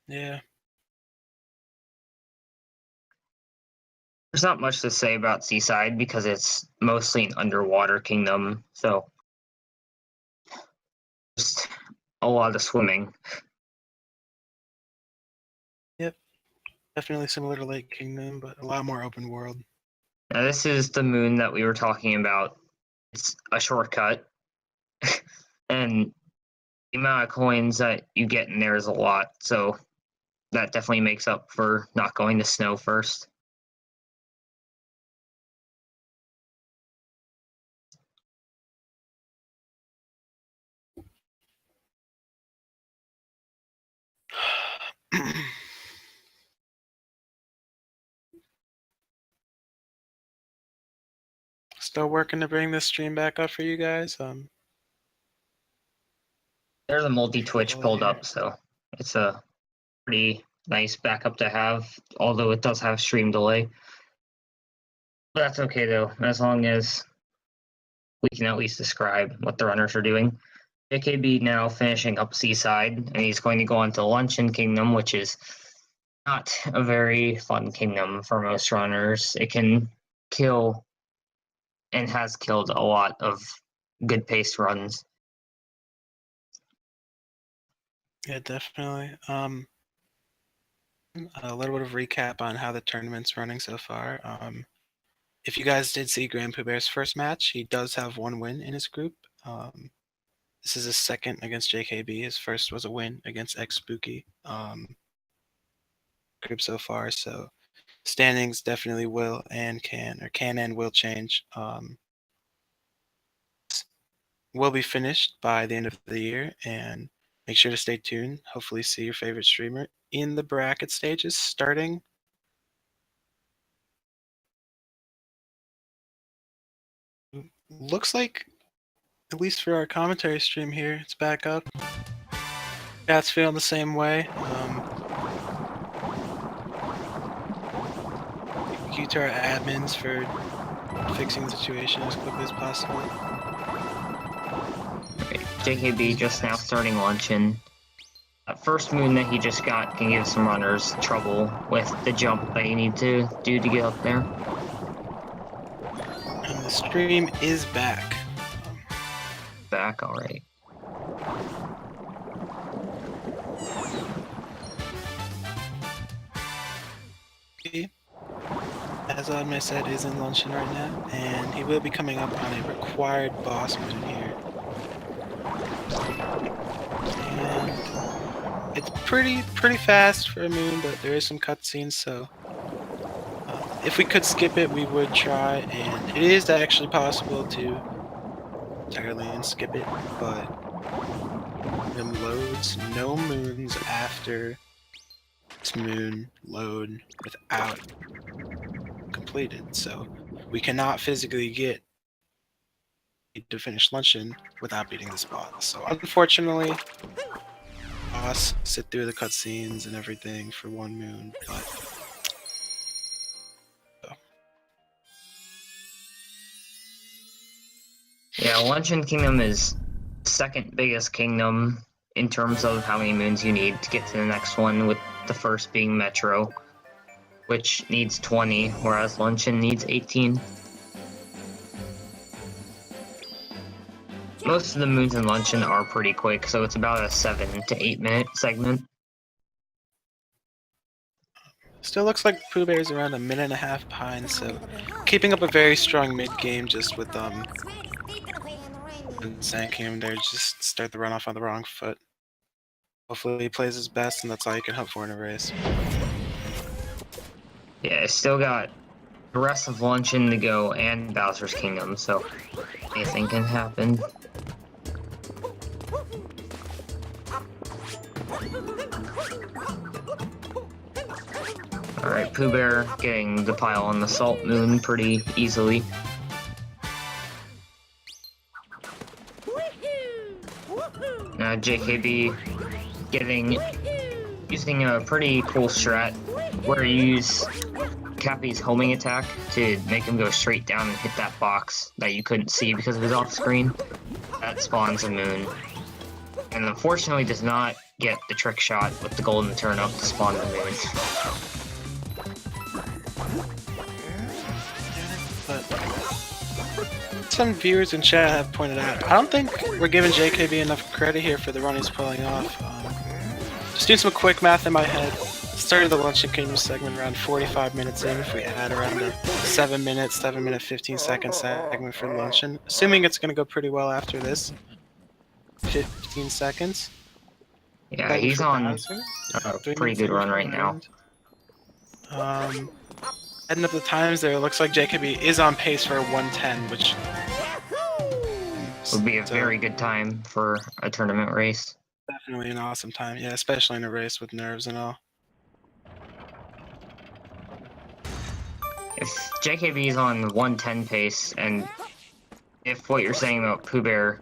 Yeah. There's not much to say about Seaside because it's mostly an underwater kingdom, so just a lot of swimming. Yep. Definitely similar to Lake Kingdom, but a lot more open world. Now, this is the moon that we were talking about. It's a shortcut, and the amount of coins that you get in there is a lot, so that definitely makes up for not going to snow first. Still working to bring this stream back up for you guys. There's a multi-Twitch pulled here. up, so it's a pretty nice backup to have, although it does have stream delay. But that's okay though, as long as we can at least describe what the runners are doing. Thejkb now finishing up Seaside, and he's going to go on to Luncheon Kingdom, which is not a very fun kingdom for most runners. It can kill and has killed a lot of good paced runs. Yeah, definitely. A little bit of recap on how the tournament's running so far. If you guys did see GrandPOOBear's first match, he does have one win in his group. This is his second against JKB. His first was a win against Xspooky group so far. So standings definitely will and can and will change. Will be finished by the end of the year, and make sure to stay tuned. Hopefully see your favorite streamer in the bracket stages starting. Looks like, at least for our commentary stream here, it's back up. Chat's feeling the same way. Thank you to our admins for fixing the situation as quickly as possible. JKB just now starting Luncheon. That first moon that he just got can give some runners trouble with the jump that you need to do to get up there. And the stream is back. Back, alright. As I said, is in Luncheon right now, and he will be coming up on a required boss moon here. And it's pretty fast for a moon, but there is some cutscenes, so if we could skip it, we would try, and it is actually possible to entirely skip it, but them loads, no moons after this moon load without completed, so we cannot physically get to finish Luncheon without beating this boss. So unfortunately, boss sit through the cutscenes and everything for one moon, but yeah, Luncheon Kingdom is second biggest kingdom in terms of how many moons you need to get to the next one, with the first being Metro, which needs 20, whereas Luncheon needs 18. Most of the moons in Luncheon are pretty quick, so it's about a 7 to 8 minute segment. Still looks like POOBear is around a minute and a half behind, so keeping up a very strong mid game just with Sand Kingdom there, just start the run off on the wrong foot. Hopefully he plays his best, and that's all you can hope for in a race. Yeah, it's still got the rest of Luncheon to go and Bowser's Kingdom, so anything can happen. Alright, POOBear getting the pile on the Salt Moon pretty easily. Now JKB using a pretty cool strat where you use Cappy's homing attack to make him go straight down and hit that box that you couldn't see because it was off screen. That spawns a moon. And unfortunately does not get the trick shot with the golden turnip to spawn the moon. But some viewers in chat have pointed out, I don't think we're giving JKB enough credit here for the run he's pulling off. Just doing some quick math in my head. Started the Luncheon Kingdom segment around 45 minutes in. If we add around a 7 minute 15 second segment for Luncheon, assuming it's going to go pretty well after this 15 seconds. Yeah, he's on a pretty good run right now. Adding up the times there, it looks like JKB is on pace for a 110, which would be a very good time for a tournament race. Definitely an awesome time, yeah, especially in a race with nerves and all. If JKB is on 110 pace, and if what you're saying about POOBear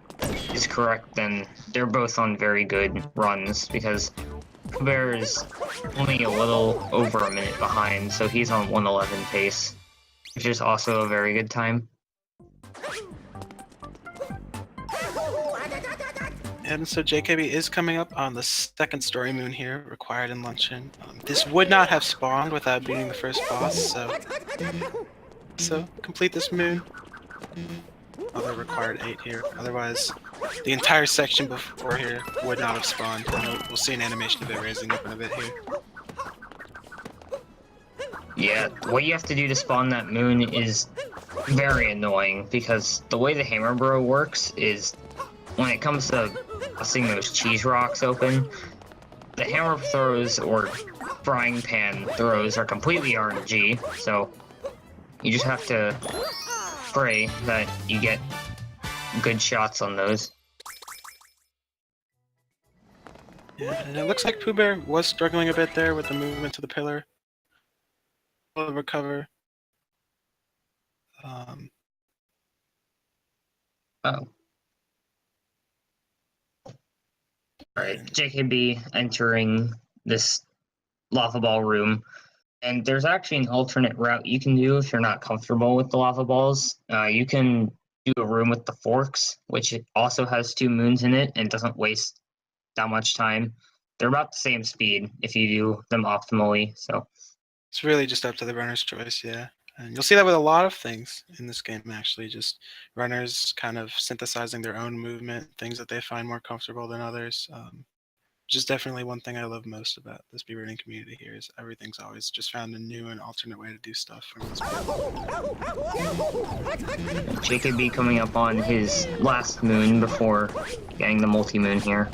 is correct, then they're both on very good runs, because POOBear is only a little over a minute behind, so he's on 111 pace, which is also a very good time. And so JKB is coming up on the second story moon here, required in Luncheon. This would not have spawned without beating the first boss, so complete this moon. Other required 8 here. Otherwise, the entire section before here would not have spawned. We'll see an animation of it raising up in a bit here. Yeah, what you have to do to spawn that moon is very annoying, because the way the Hammer Bro works is, when it comes to busting those cheese rocks open, the hammer throws or frying pan throws are completely RNG, so you just have to pray that you get good shots on those. Yeah, and it looks like POOBear was struggling a bit there with the movement to the pillar. Will recover. Oh. Alright, JKB entering this lava ball room, and there's actually an alternate route you can do if you're not comfortable with the lava balls. You can do a room with the forks, which also has 2 moons in it and doesn't waste that much time. They're about the same speed if you do them optimally, so it's really just up to the runner's choice, yeah. And you'll see that with a lot of things in this game, actually. Just runners kind of synthesizing their own movement, things that they find more comfortable than others. Which is definitely one thing I love most about the speedrunning community here, is everything's always just found a new and alternate way to do stuff. JKB coming up on his last moon before getting the multi-moon here.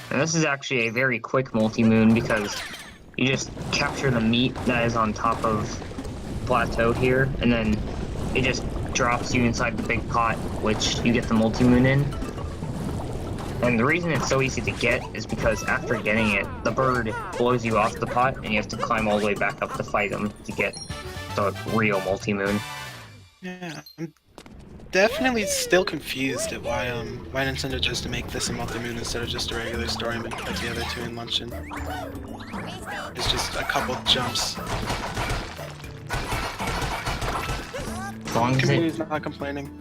And this is actually a very quick multi-moon, because you just capture the meat that is on top of the plateau here, and then it just drops you inside the big pot, which you get the multi-moon in. And the reason it's so easy to get is because after getting it, the bird blows you off the pot, and you have to climb all the way back up to fight him to get the real multi-moon. Yeah, I'm definitely still confused at why Nintendo chose to make this a multi-moon instead of just a regular story moon like the other 2 in Luncheon. It's just a couple jumps. As long as Community's not complaining.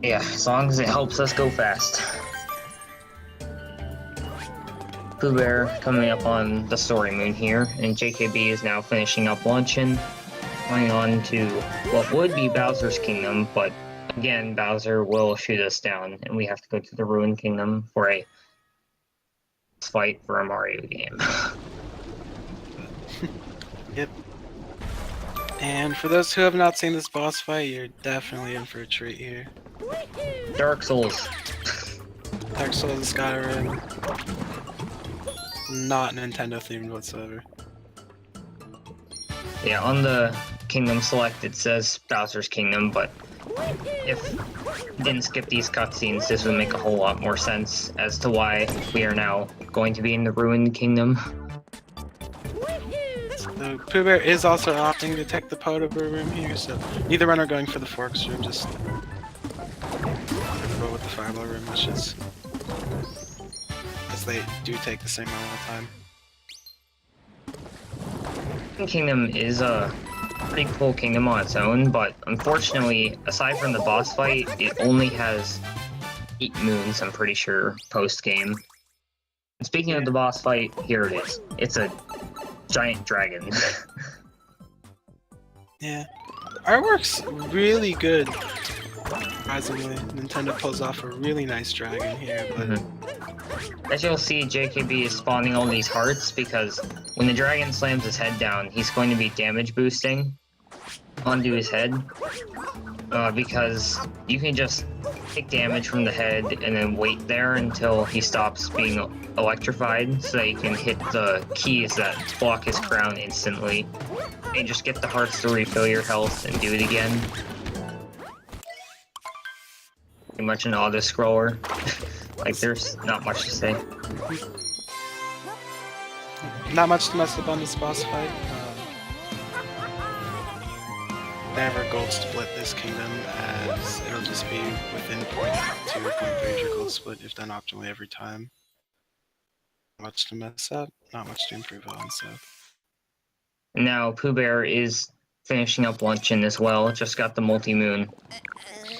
Yeah, as long as it helps us go fast. POOBear coming up on the story moon here, and JKB is now finishing up Luncheon, going on to what would be Bowser's Kingdom, but again, Bowser will shoot us down, and we have to go to the Ruined Kingdom for a fight for a Mario game. Yep. And for those who have not seen this boss fight, you're definitely in for a treat here. Dark Souls. Dark Souls, Skyrim. Not Nintendo themed whatsoever. Yeah, on the Kingdom Select it says Bowser's Kingdom, but if we didn't skip these cutscenes, this would make a whole lot more sense as to why we are now going to be in the Ruined Kingdom. So POOBear is also opting to take the Potober room here, so neither runner going for the Forks room, just go with the Fireball room, which is, as they do take the same amount of time. Kingdom is a pretty cool kingdom on its own, but unfortunately, aside from the boss fight, it only has 8 moons, I'm pretty sure, post-game. And speaking of the boss fight, here it is. It's a giant dragon. Yeah. Artwork's really good. Surprisingly, Nintendo pulls off a really nice dragon here, but As you'll see, JKB is spawning all these hearts because when the dragon slams his head down, he's going to be damage boosting onto his head. Because you can just take damage from the head and then wait there until he stops being electrified so that you can hit the keys that block his crown instantly. And just get the hearts to refill your health and do it again. Pretty much an auto-scroller. Like, there's not much to say. not much to mess up on this boss fight. Never gold split this kingdom, as it'll just be within 0.2 or 0.3 of your gold split if done optimally every time. Not much to mess up, not much to improve on, so. Now, POOBear is finishing up luncheon as well, just got the multi-moon.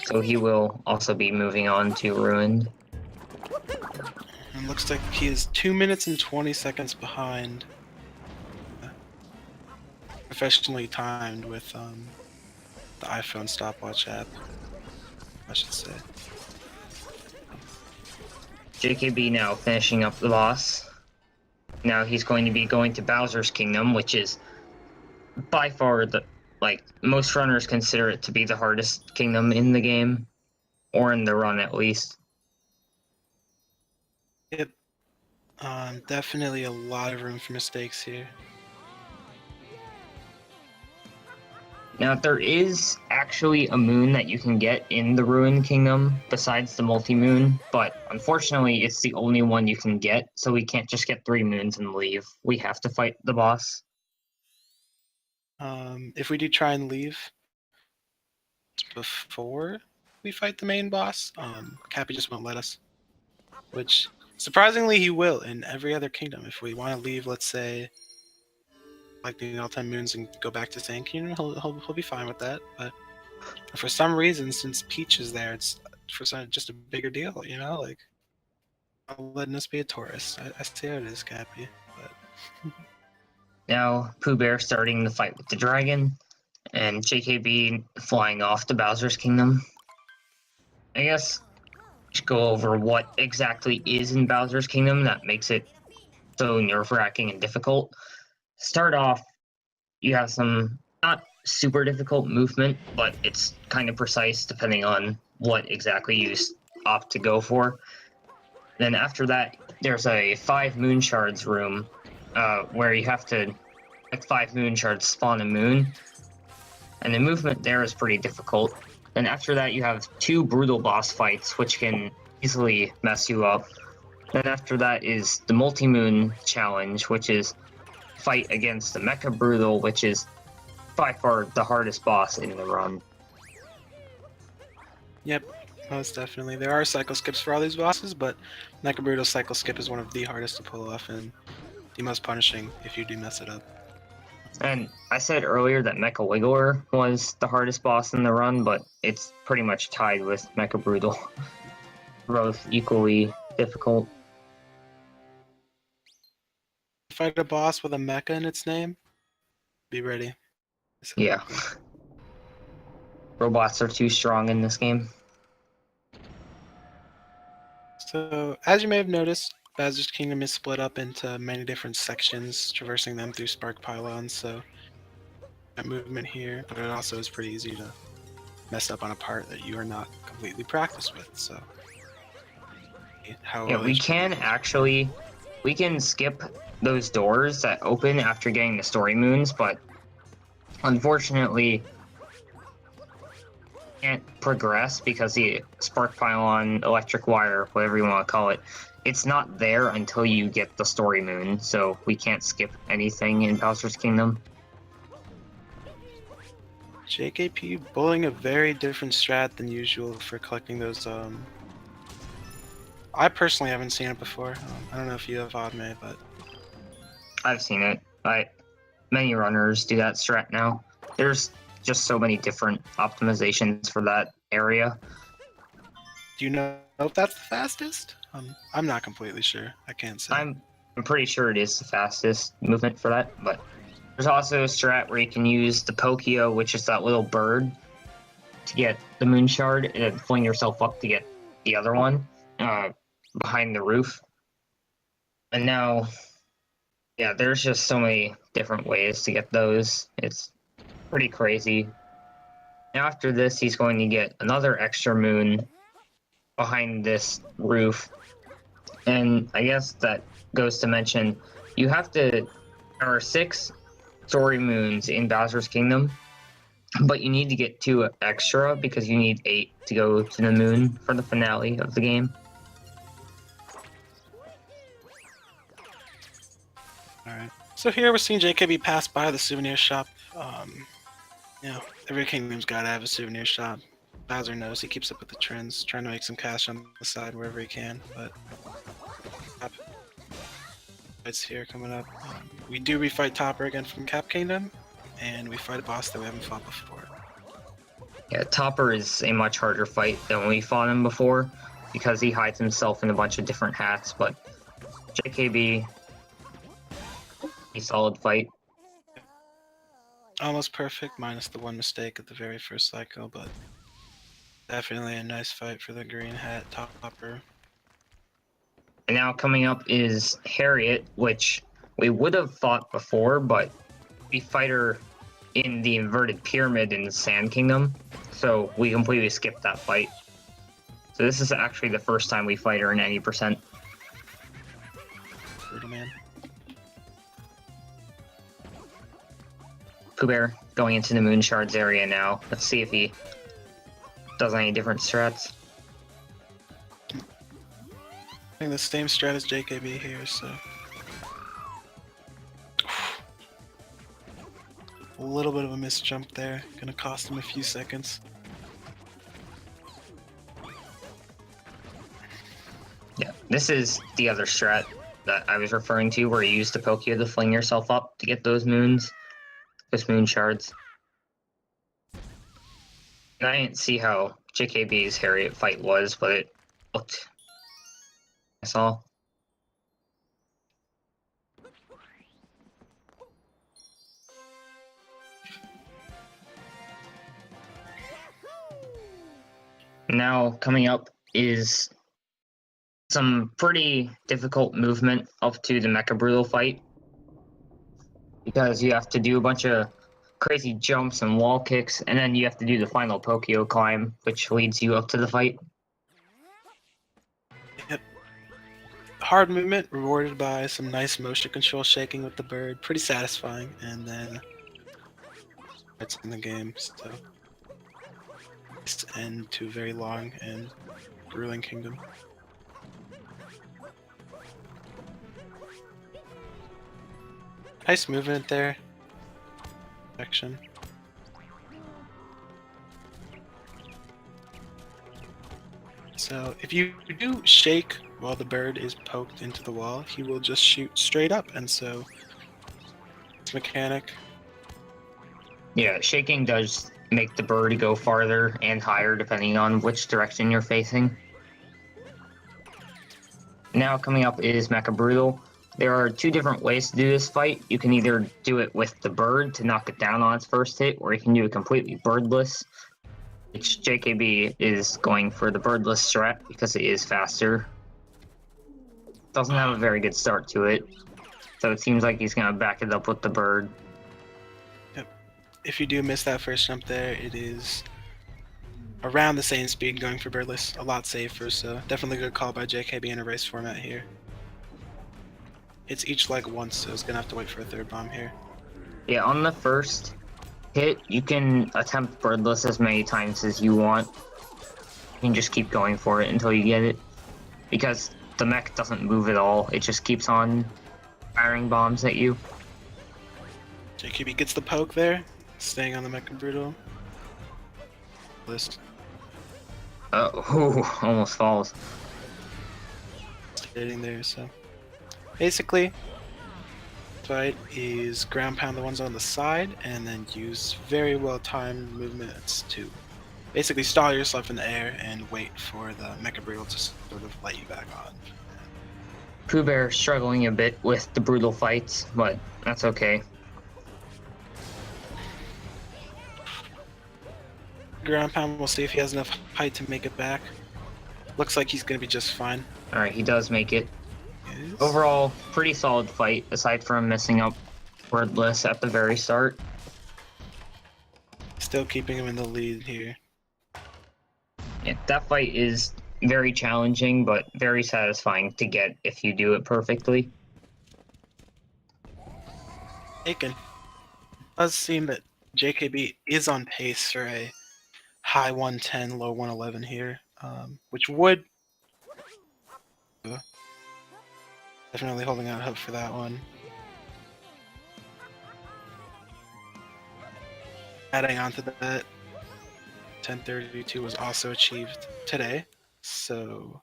So he will also be moving on to Ruined. And looks like he is 2 minutes and 20 seconds behind. Professionally timed with the iPhone stopwatch app, I should say. JKB now finishing up the boss. Now he's going to be going to Bowser's Kingdom, which is by far the, like, most runners consider it to be the hardest kingdom in the game, or in the run at least. Yep. Definitely a lot of room for mistakes here. Now, there is actually a moon that you can get in the Ruined Kingdom besides the multi-moon, but unfortunately it's the only one you can get, so we can't just get 3 moons and leave. We have to fight the boss. If we do try and leave before we fight the main boss, Cappy just won't let us. Which, surprisingly, he will in every other kingdom. If we want to leave, let's say, like the all-time moons and go back to Sand Kingdom, he'll be fine with that. But for some reason, since Peach is there, it's for some just a bigger deal, you know, like letting us be a tourist. I see how it is, Cappy. But Now, POOBear starting the fight with the dragon, and JKB flying off to Bowser's Kingdom. I guess just go over what exactly is in Bowser's Kingdom that makes it so nerve-wracking and difficult. Start off, you have some not super difficult movement, but it's kind of precise depending on what exactly you opt to go for. Then after that, there's a 5 moon shards room where you have to, like, 5 moon shards spawn a moon, and the movement there is pretty difficult. Then after that, you have 2 brutal boss fights, which can easily mess you up. Then after that is the multi-moon challenge, which is fight against the Mecha Brutal, which is by far the hardest boss in the run. yep, most definitely. There are cycle skips for all these bosses, but Mecha Brutal cycle skip is one of the hardest to pull off and the most punishing if you do mess it up. And I said earlier that Mecha Wiggler was the hardest boss in the run, but it's pretty much tied with Mecha Brutal. Both equally difficult. Fight a boss with a mecha in its name, be ready. Yeah. Robots are too strong in this game. So, as you may have noticed, Bowser's Kingdom is split up into many different sections, traversing them through spark pylons, so that movement here, but it also is pretty easy to mess up on a part that you are not completely practiced with, so. Yeah, we can skip those doors that open after getting the story moons, but unfortunately can't progress because the spark pylon, electric wire, whatever you want to call it, it's not there until you get the story moon, so we can't skip anything in Bowser's Kingdom. JKP bowling a very different strat than usual for collecting those. I personally haven't seen it before. I don't know if you have, Adme, but I've seen it. Many runners do that strat now. There's just so many different optimizations for that area. do you know if that's the fastest. I'm not completely sure. I can't say. I'm pretty sure it is the fastest movement for that, but there's also a strat where you can use the Pokio, which is that little bird, to get the moon shard and then fling yourself up to get the other one behind the roof. And now, yeah, there's just so many different ways to get those. It's pretty crazy. Now after this, he's going to get another extra moon behind this roof. And I guess that goes to mention, you have to, there are 6 story moons in Bowser's Kingdom, but you need to get 2 extra because you need 8 to go to the moon for the finale of the game. Alright. So here we're seeing JKB pass by the souvenir shop. You know, every kingdom's gotta have a souvenir shop. Bowser knows, he keeps up with the trends, trying to make some cash on the side wherever he can, but fights here coming up. We do refight Topper again from Cap Kingdom, and we fight a boss that we haven't fought before. Yeah, Topper is a much harder fight than when we fought him before because he hides himself in a bunch of different hats, but JKB, a solid fight. Almost perfect, minus the one mistake at the very first cycle, but definitely a nice fight for the green hat Topper. And now coming up is Harriet, which we would have fought before, but we fight her in the inverted pyramid in the Sand Kingdom, so we completely skipped that fight. So this is actually the first time we fight her in 90%. Brutal man. POOBear going into the Moon Shards area now. Let's see if he does any different strats. I think the same strat as JKB here, so. A little bit of a missed jump there. Gonna cost him a few seconds. Yeah, this is the other strat that I was referring to, where you use the Pokio to fling yourself up to get those moons. Those moon shards. And I didn't see how JKB's Harriet fight was, but it looked... I saw. Now coming up is some pretty difficult movement up to the Mecha Brutal fight, because you have to do a bunch of crazy jumps and wall kicks, and then you have to do the final Pokio climb, which leads you up to the fight. Yep. Hard movement, rewarded by some nice motion control shaking with the bird. Pretty satisfying, and then it's in the game, so it's end to a very long and grueling kingdom. Nice movement there. Action. So if you do shake while the bird is poked into the wall, he will just shoot straight up, and so it's mechanic. Yeah, shaking does make the bird go farther and higher depending on which direction you're facing. Now coming up is Mecha Brutal. There are 2 different ways to do this fight. You can either do it with the bird to knock it down on its first hit, or you can do it completely birdless, which JKB is going for the birdless strat because it is faster. Doesn't have a very good start to it, so it seems like he's going to back it up with the bird. Yep. If you do miss that first jump there, it is around the same speed going for birdless. A lot safer, so definitely a good call by JKB in a race format here. It's each leg once, so it's gonna have to wait for a third bomb here. Yeah, on the first hit, you can attempt birdless as many times as you want. You can just keep going for it until you get it, because the mech doesn't move at all. It just keeps on firing bombs at you. JKB gets the poke there, staying on the Mecha Brutal list. Oh, almost falls. Hitting there, so basically, fight is ground pound the ones on the side, and then use very well timed movements to basically stall yourself in the air and wait for the Mecha Brutal to sort of let you back on. POOBear struggling a bit with the brutal fights, but that's okay. Ground pound, we'll see if he has enough height to make it back. Looks like he's gonna be just fine. Alright, he does make it. Yes. Overall, pretty solid fight, aside from messing up Wordless at the very start. Still keeping him in the lead here. Yeah, that fight is very challenging, but very satisfying to get if you do it perfectly. Aiken. Does seem that JKB is on pace for a high 110, low 111 here, which would definitely holding out hope for that one. Adding on to that, 1032 was also achieved today, so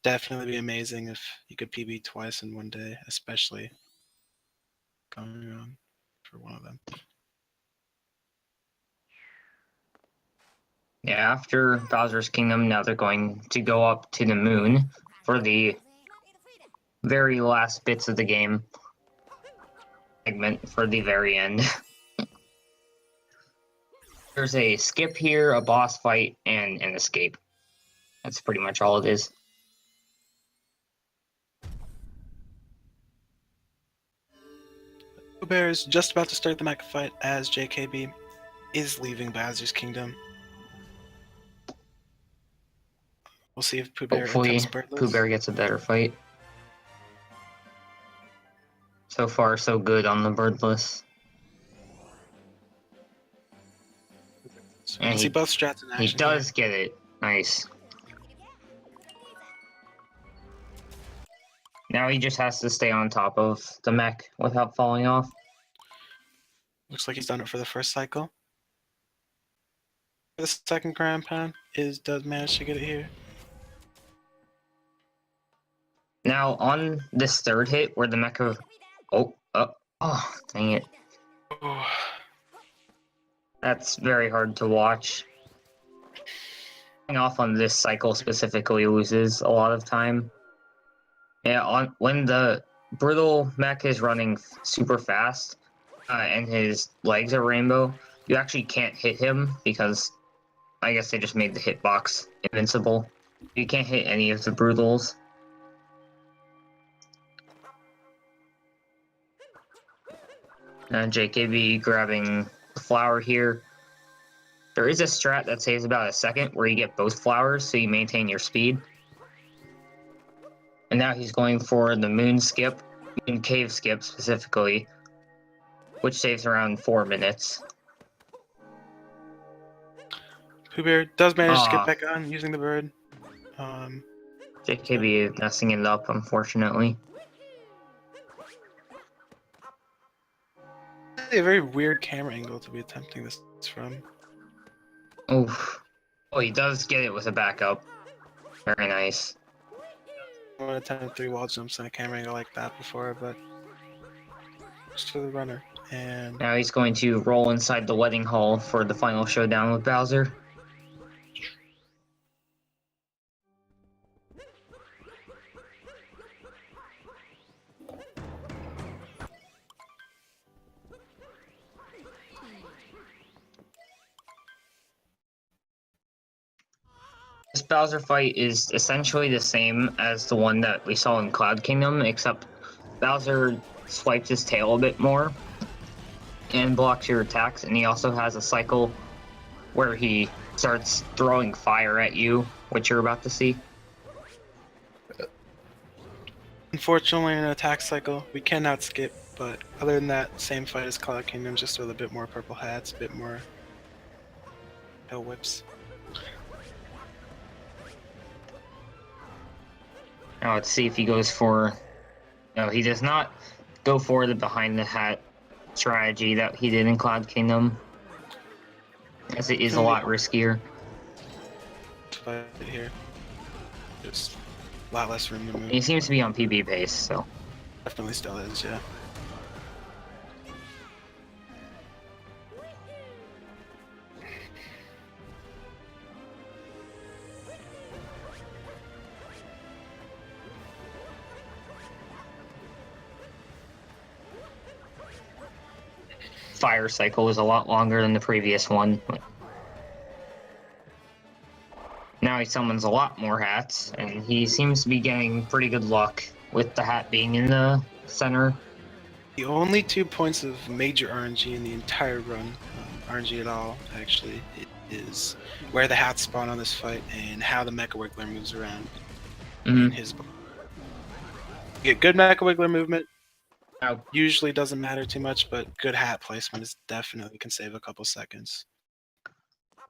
definitely be amazing if you could PB twice in one day, especially going on for one of them. Yeah, after Bowser's Kingdom, now they're going to go up to the moon for the very last bits of the game segment for the very end. There's a skip here, a boss fight, and an escape. That's pretty much all it is. POOBear is just about to start the mecha fight as JKB is leaving Bowser's Kingdom. We'll see if POOBear Hopefully, attempts birdless. POOBear gets a better fight. So far, so good on the birdless. So And you can see both strats in action. He does get it. Nice. Now he just has to stay on top of the mech without falling off. Looks like he's done it for the first cycle. The second ground pound does manage to get it here. Now on this third hit where the mecha... Oh, dang it. Oh, That's very hard to watch. Going off on this cycle specifically loses a lot of time. Yeah, when the brutal mech is running super fast and his legs are rainbow, you actually can't hit him because I guess they just made the hitbox invincible. You can't hit any of the brutals. JKB grabbing the flower here. There is a strat that saves about a second where you get both flowers so you maintain your speed. And now he's going for the moon skip, moon cave skip specifically, which saves around 4 minutes. POOBear does manage to get back on using the bird. JKB is messing it up, unfortunately. A very weird camera angle to be attempting this from. Oof. Oh, he does get it with a backup. Very nice. I want to attempt 3 wall jumps on a camera angle like that before, but just for the runner. And Now he's going to roll inside the wedding hall for the final showdown with Bowser. This Bowser fight is essentially the same as the one that we saw in Cloud Kingdom, except Bowser swipes his tail a bit more and blocks your attacks, and he also has a cycle where he starts throwing fire at you, which you're about to see. unfortunately, in an attack cycle, we cannot skip, but other than that, same fight as Cloud Kingdom, just with a bit more purple hats, a bit more hell whips. Now let's see if he goes for... No, he does not go for the behind the hat strategy that he did in Cloud Kingdom, as it is a lot riskier. But here, just a lot less room to move. He seems to be on PB pace, so... Definitely still is, yeah. fire cycle was a lot longer than the previous one. But now he summons a lot more hats, and he seems to be getting pretty good luck with the hat being in the center. The only 2 points of major RNG in the entire run, RNG at all, actually, it is where the hats spawn on this fight and how the Mecha Wiggler moves around in his. Get good Mecha Wiggler movement. Usually doesn't matter too much, but good hat placement is definitely can save a couple seconds.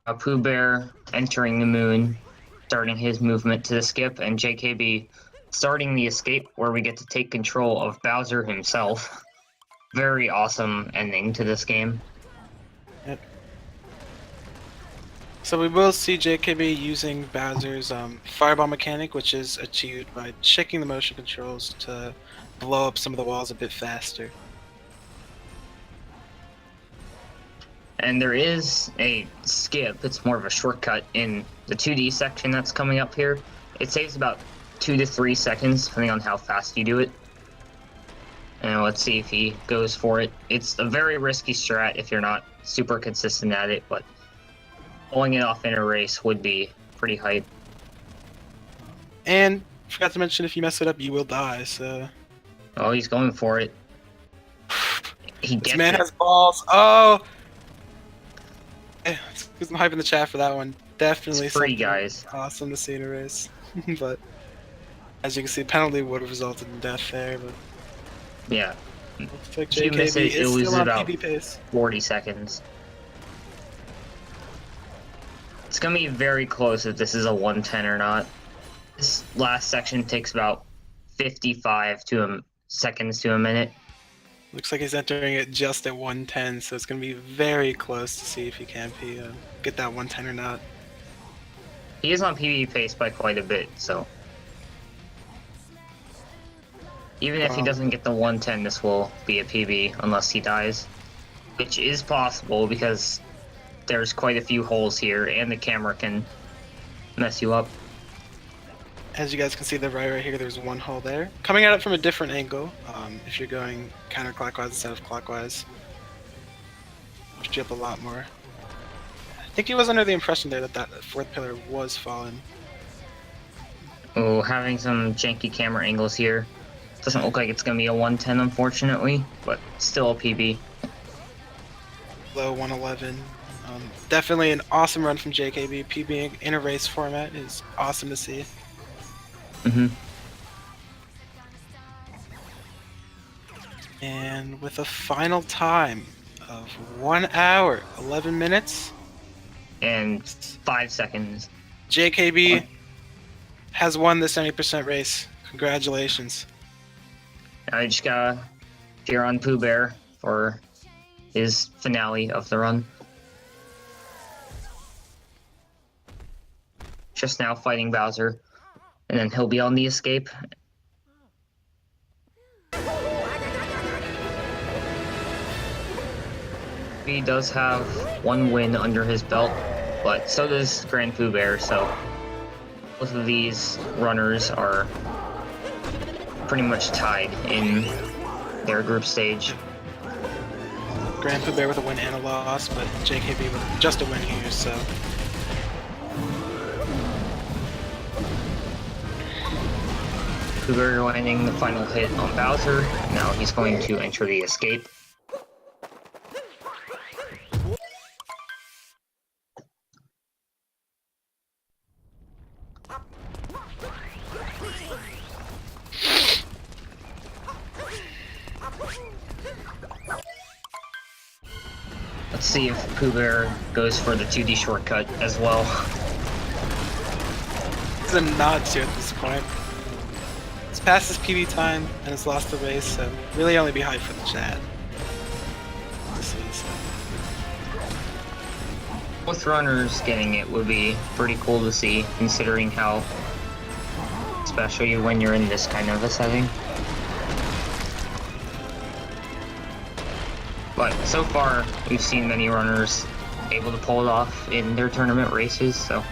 POOBear entering the moon, starting his movement to the skip, and JKB starting the escape where we get to take control of Bowser himself. Very awesome ending to this game. Yep. So we will see JKB using Bowser's fireball mechanic, which is achieved by checking the motion controls to blow up some of the walls a bit faster. And there is a skip, it's more of a shortcut in the 2D section that's coming up here. It saves about 2 to 3 seconds, depending on how fast you do it. And let's see if he goes for it. It's a very risky strat if you're not super consistent at it, but pulling it off in a race would be pretty hype. And forgot to mention, if you mess it up, you will die, so... Oh, he's going for it. He gets this man it. has balls. Oh! There's some hype in the chat for that one. Definitely it's free, guys. Awesome to see in a race. But as you can see, penalty would have resulted in death there, but... Yeah. Looks like If you miss it, is it was still on about PB pace. 40 seconds. It's gonna be very close if this is a 110 or not. This last section takes about 55 seconds to a minute. Looks like he's entering it just at 110, so it's going to be very close to see if he can get that 110 or not. He is on PB pace by quite a bit, so... Even if he doesn't get the 110, this will be a PB unless he dies. Which is possible because there's quite a few holes here and the camera can mess you up. As you guys can see, the right here, there's one hole there. Coming at it from a different angle, if you're going counterclockwise instead of clockwise, push you up a lot more. I think he was under the impression there that that fourth pillar was fallen. Oh, having some janky camera angles here. Doesn't look like it's going to be a 110, unfortunately, but still a PB. Low 111. Definitely an awesome run from JKB. PBing in a race format is awesome to see. And with a final time of 1 hour, 11 minutes, and 5 seconds, JKB has won the 70% race. Congratulations. I just gotta cheer on POOBear for his finale of the run. Just now fighting Bowser, and then he'll be on the escape. He does have 1 win under his belt, but so does GrandPOOBear, so both of these runners are pretty much tied in their group stage. GrandPOOBear with a win and a loss, but JKB with just a win here, so... POOBear landing the final hit on Bowser. Now he's going to enter the escape. Let's see if POOBear goes for the 2D shortcut as well. It's a not to at this point. It's past his PB time and it's lost the race, so really only be hyped for the chat. Both runners getting it would be pretty cool to see, considering how, especially when you're in this kind of a setting. But so far, we've seen many runners able to pull it off in their tournament races, so.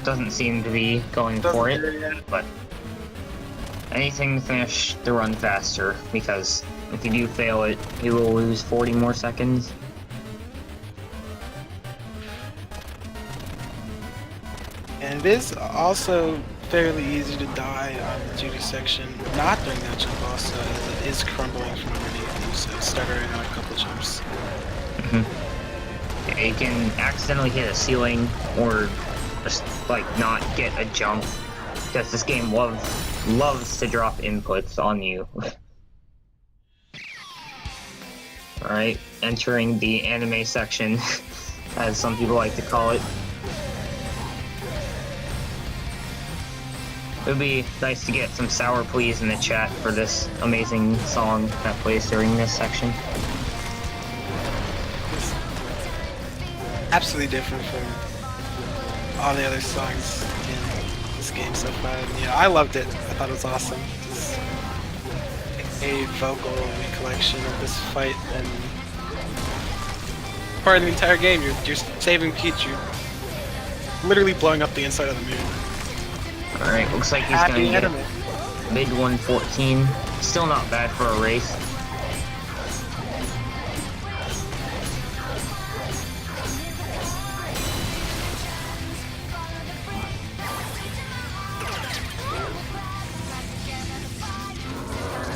Doesn't seem to be going for it, but anything to finish the run faster, because if you do fail it, you will lose 40 more seconds. And it is also fairly easy to die on the duty section, not during that jump also, as it is crumbling from underneath you, so stuttering on a couple jumps. Yeah, you can accidentally hit a ceiling, or just like not get a jump, because this game loves to drop inputs on you. Alright, entering the anime section, as some people like to call it. It would be nice to get some sour pleas in the chat for this amazing song that plays during this section. It's absolutely different from all the other songs in this game so far. And, yeah, I loved it. I thought it was awesome. Just a vocal recollection of this fight, and part of the entire game, you're saving Peach. You're literally blowing up the inside of the moon. Alright, looks like he's Happy gonna get anime. mid 114. Still not bad for a race.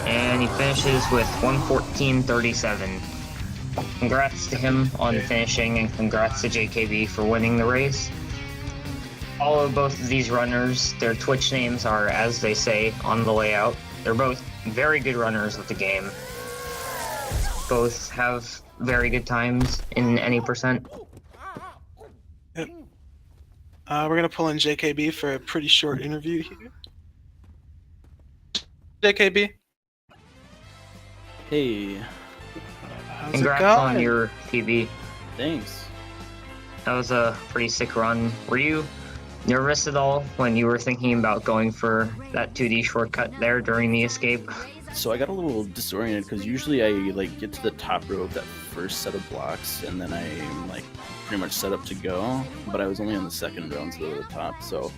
And he finishes with 114.37. Congrats to him on finishing, and congrats to GrandPOOBear for winning the race. Follow both of these runners. Their Twitch names are as they say on the layout. They're both very good runners of the game. Both have very good times in any percent. Yep. We're gonna pull in GrandPOOBear for a pretty short interview here. GrandPOOBear, Hey, how's Congrats it going? on your PB. thanks. That was a pretty sick run. Were you nervous at all when you were thinking about going for that 2D shortcut there during the escape? So I got a little disoriented because usually I like get to the top row of that first set of blocks and then I'm like pretty much set up to go, but I was only on the second row instead of the top, so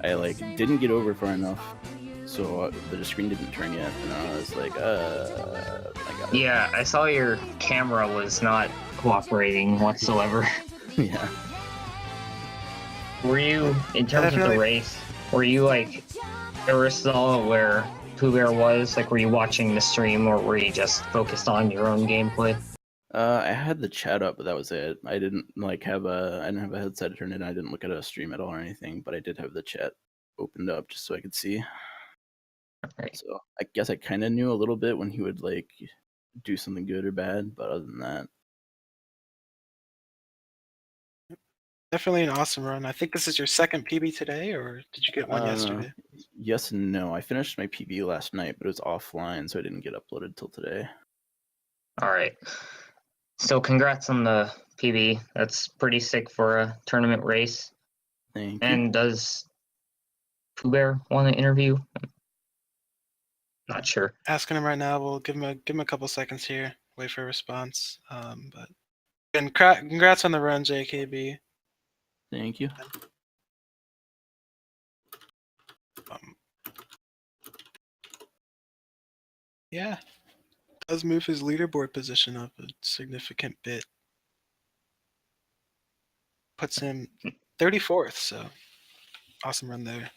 I like didn't get over far enough, so the screen didn't turn yet, and I was like, I got it. Yeah, I saw your camera was not cooperating whatsoever. Yeah. Were you, in terms of the Definitely. race, were you like nervous at all where POOBear was? Like, were you watching the stream, or were you just focused on your own gameplay? I had the chat up, but that was it. I didn't have a headset turned in. I didn't look at a stream at all or anything, but I did have the chat opened up just so I could see. Right. So I guess I kind of knew a little bit when he would like do something good or bad, but other than that, Definitely an awesome run. I think this is your second PB today, or did you get one yesterday? yes and no. I finished my PB last night, but it was offline, so I didn't get uploaded till today. All right. So congrats on the PB. That's pretty sick for a tournament race. Thank you. And does POOBear want to interview? Not sure. Asking him right now. We'll give him a couple seconds here. Wait for a response. But and congrats on the run, GrandPOOBear. Thank you. Yeah, does move his leaderboard position up a significant bit. Puts him 34th, so awesome run there.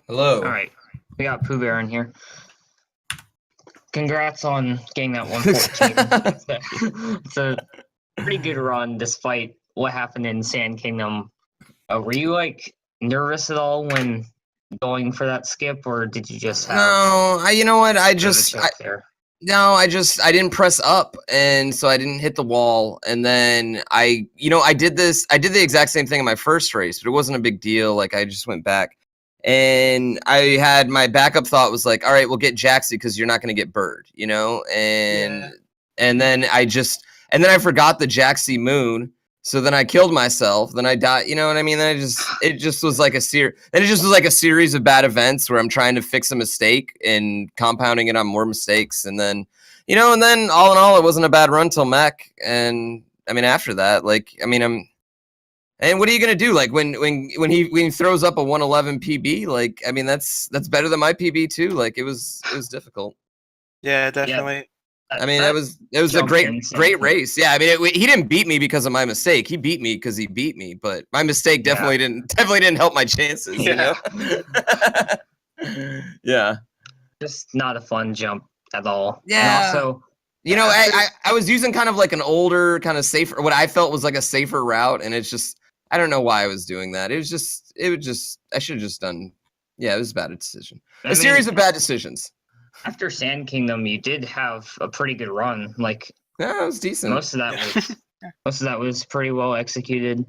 Hello. All right. We got POOBear in here. Congrats on getting that 114. It's a pretty good run despite what happened in Sand Kingdom. Were you like nervous at all when going for that skip, or did you just have No, you know what? I a bit of a just choke there? I didn't press up, and so I didn't hit the wall. And then I did the exact same thing in my first race, but it wasn't a big deal. Like I just went back, and I had my backup thought was like, all right, we'll get Jaxie because you're not going to get Bird, and Yeah. and then I forgot the Jaxie moon. So then I killed myself. Then I died. You know what I mean? Then it just was like a series of bad events where I'm trying to fix a mistake and compounding it on more mistakes. And then, and then all in all, it wasn't a bad run till mech. And I mean, after that, And what are you gonna do? Like when he throws up a 111 PB, like I mean that's better than my PB too. Like it was difficult. Yeah, definitely. I mean it was a jumped great in, so- race. Yeah, I mean he didn't beat me because of my mistake. He beat me because he beat me. But my mistake Yeah. definitely didn't help my chances. Yeah. You know? Yeah. Just not a fun jump at all. Yeah. And also, You know, after- I was using kind of like an older, kind of safer, what I felt was like a safer route, and it's just I don't know why I was doing that. I should have just done. Yeah, it was a bad decision. I A mean, series of bad decisions. after Sand Kingdom, you did have a pretty good run. Like Yeah, it was decent. most of that was pretty well executed.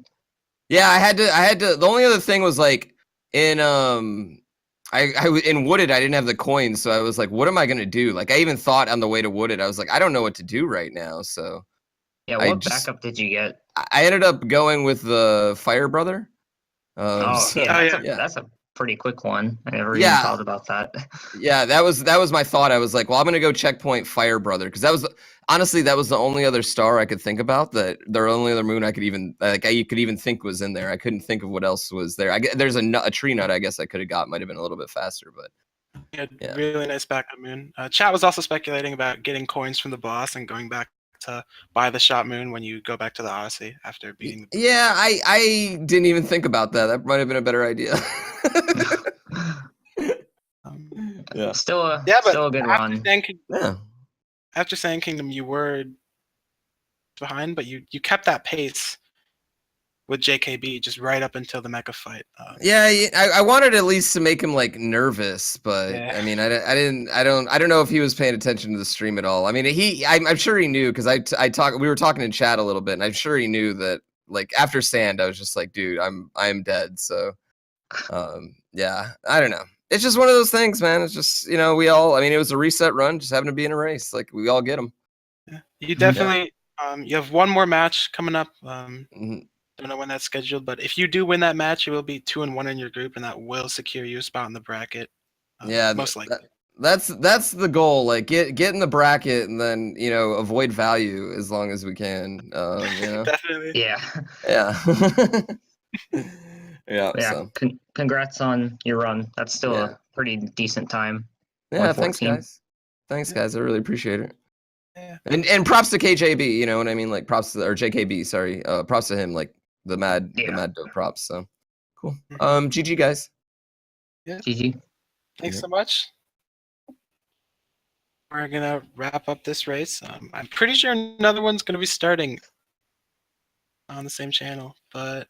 Yeah, I had to. The only other thing was like in in Wooded, I didn't have the coins, so I was like, what am I gonna do? Like I even thought on the way to Wooded, I was like, I don't know what to do right now. So Yeah, I what just- backup did you get? I ended up going with the Fire Brother. So- That's a pretty quick one. I never even Yeah. thought about that. Yeah, that was my thought. I was like, well, I'm gonna go checkpoint Fire Brother because honestly that was the only other star I could think about. The only other moon I could even think was in there. I couldn't think of what else was there. There's a tree nut. I guess I could have got. Might have been a little bit faster, but Yeah, really nice backup moon. Chat was also speculating about getting coins from the boss and going back to buy the shot moon when you go back to the Odyssey after beating the. yeah, I didn't even think about that. That might have been a better idea. Yeah. Still a Yeah, but still a good run. Yeah. After Sand Kingdom, you were behind, but you kept that pace with JKB just right up until the mecha fight. Yeah, I wanted at least to make him like nervous, but Yeah. I mean, I don't know if he was paying attention to the stream at all. I mean, I'm sure he knew because we were talking in chat a little bit, and I'm sure he knew that like after Sand, I was just like, dude, I'm dead. So, yeah, I don't know. It's just one of those things, man. It's just I mean, it was a reset run, just happened to be in a race. Like we all get them. Yeah. You definitely you have one more match coming up. Mhm. Don't know when that's scheduled, but if you do win that match, you will be 2-1 in your group, and that will secure you a spot in the bracket. Yeah, most likely. That's the goal. Like get in the bracket and then avoid value as long as we can. Definitely. Yeah. Yeah. Yeah. Yeah. So Congrats on your run. That's still Yeah. a pretty decent time. yeah, thanks 114. guys. Thanks guys. I really appreciate it. Yeah. And props to KJB. You know what I mean? Like props to JKB. Sorry. Props to him. Like the mad dope props. So cool. GG guys. GG. Thanks so much. We're gonna wrap up this race. I'm pretty sure another one's gonna be starting on the same channel, but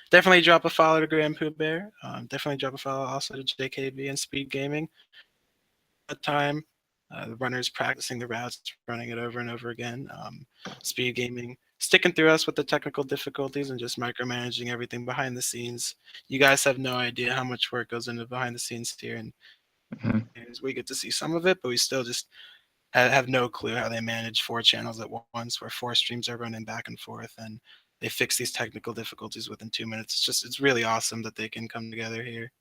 definitely drop a follow to GrandPOOBear. Definitely drop a follow also to JKB and Speed Gaming. At time, the runners practicing the routes, running it over and over again. Speed Gaming sticking through us with the technical difficulties and just micromanaging everything behind the scenes. You guys have no idea how much work goes into behind the scenes here, and we get to see some of it, but we still just have no clue how they manage 4 channels at once, where 4 streams are running back and forth, and they fix these technical difficulties within 2 minutes. It's really awesome that they can come together here.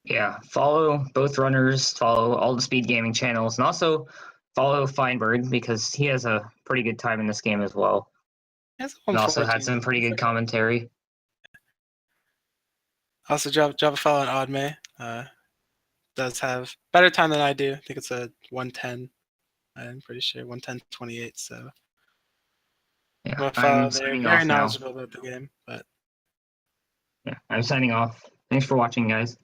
Yeah. Follow both runners, follow all the Speed Gaming channels, and also follow Feinberg because he has a pretty good time in this game as well. And also had some pretty good commentary. Also drop a follow on Oddmay. Does have better time than I do. I think it's a 110. I'm pretty sure 110.28. So Yeah. I'm follow I'm there. signing Very off now. knowledgeable about the game, but Yeah. I'm signing off. Thanks for watching, guys.